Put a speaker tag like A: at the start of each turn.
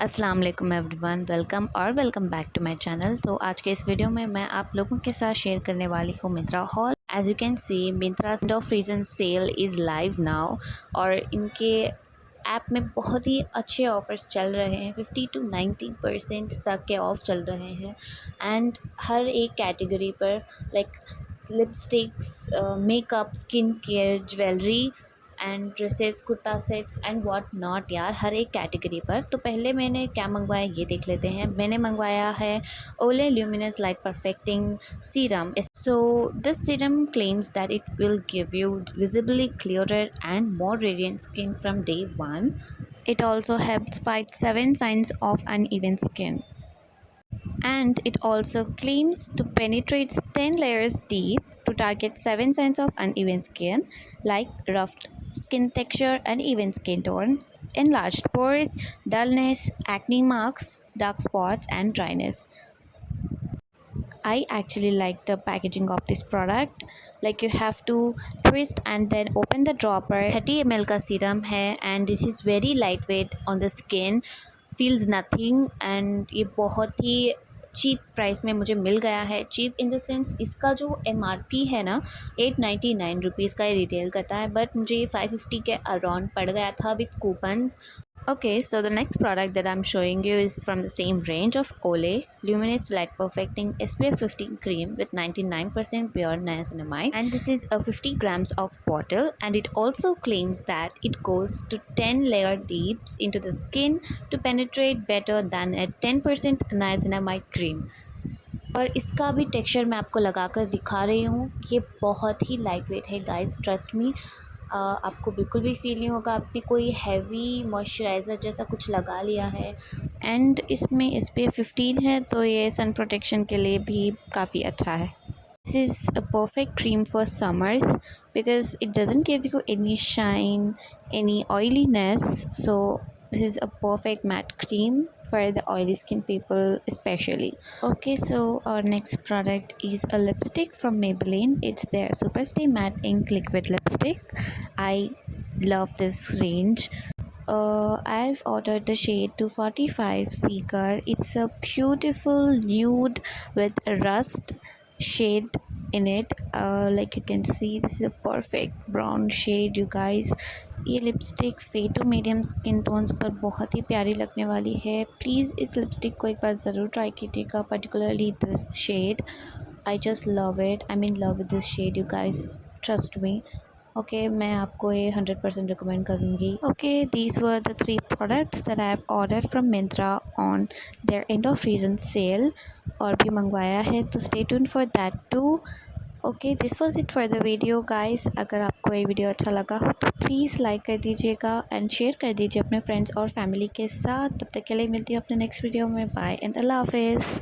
A: अस्सलाम वालेकुम everyone, welcome back to my channel. तो आज के इस वीडियो में मैं आप लोगों के साथ शेयर करने वाली हूँ Myntra haul. As you can see Myntra end of reason sale is live now और इनके ऐप में बहुत ही अच्छे ऑफ़र्स चल रहे हैं। 50 to 90% तक के ऑफ़ चल रहे हैं एंड हर एक कैटेगरी पर like lipsticks, makeup, skin care, jewellery and dresses, kurta sets and what not यार, हर एक कैटेगरी पर। तो पहले मैंने क्या मंगवाया ये देख लेते हैं। मैंने मंगवाया है ओले luminous light perfecting serum. So this serum claims that it will give you visibly clearer and more radiant skin from day one. It also helps fight 7 signs of uneven skin. And it also claims to penetrate 10 layers deep to target 7 signs of uneven skin like rough skin texture, uneven skin tone, enlarged pores, dullness, acne marks, dark spots and dryness. I actually like the packaging of this product. Like you have to twist and then open the dropper. 30 ml का serum है and this is very lightweight on the skin, feels nothing and ये बहुत ही cheap price में मुझे मिल गया है। Cheap in the sense इसका जो MRP है ना 899 रुपीज़ का ये रिटेल करता है, बट मुझे ये 550 के अराउंड पड़ गया था with coupons. Okay, so the next product that I'm showing you is from the same range of Olay Luminous Light Perfecting SPF 15 cream with 99% pure niacinamide, and this is a 50 grams of bottle, and it also claims that it goes to 10 layer deeps into the skin to penetrate better than a 10% niacinamide cream. और इसका भी texture मैं आपको लगा कर दिखा रही हूँ। ये बहुत ही लाइट वेट है गाइस, ट्रस्ट मी। आपको बिल्कुल भी फील नहीं होगा आपने कोई हैवी मॉइस्चराइज़र जैसा कुछ लगा लिया है। एंड इसमें SPF 15 है तो ये सन प्रोटेक्शन के लिए भी काफ़ी अच्छा है। This is a perfect cream for summers because it doesn't give you any shine, any oiliness. So this is a perfect matte cream for the oily skin people especially. Okay, so our next product is a lipstick from Maybelline. It's their Superstay Matte Ink Liquid Lipstick. I love this range. I've ordered the shade 245 Seeker. It's a beautiful nude with a rust shade in it. Like you can see, this is a perfect brown shade, you guys. ये lipstick fade to medium skin tones पर बहुत ही प्यारी लगने वाली है। Please इस lipstick को एक बार ज़रूर ट्राई कीजिएगा, particularly this shade. I just love it, I mean love with this shade, you guys, trust me. Okay, मैं आपको ये 100% रिकमेंड करूँगी। Okay, these were the 3 products that I have order from Myntra on their end of reason sale. और भी मंगवाया है तो stay tuned for that too. Okay, this was it for the video guys. अगर आपको ये वीडियो अच्छा लगा हो तो प्लीज़ लाइक कर दीजिएगा एंड शेयर कर दीजिए अपने फ्रेंड्स और फैमिली के साथ। तब तक के लिए मिलती हूँ अपने नेक्स्ट वीडियो में। बाय एंड अल्लाह हाफिज़।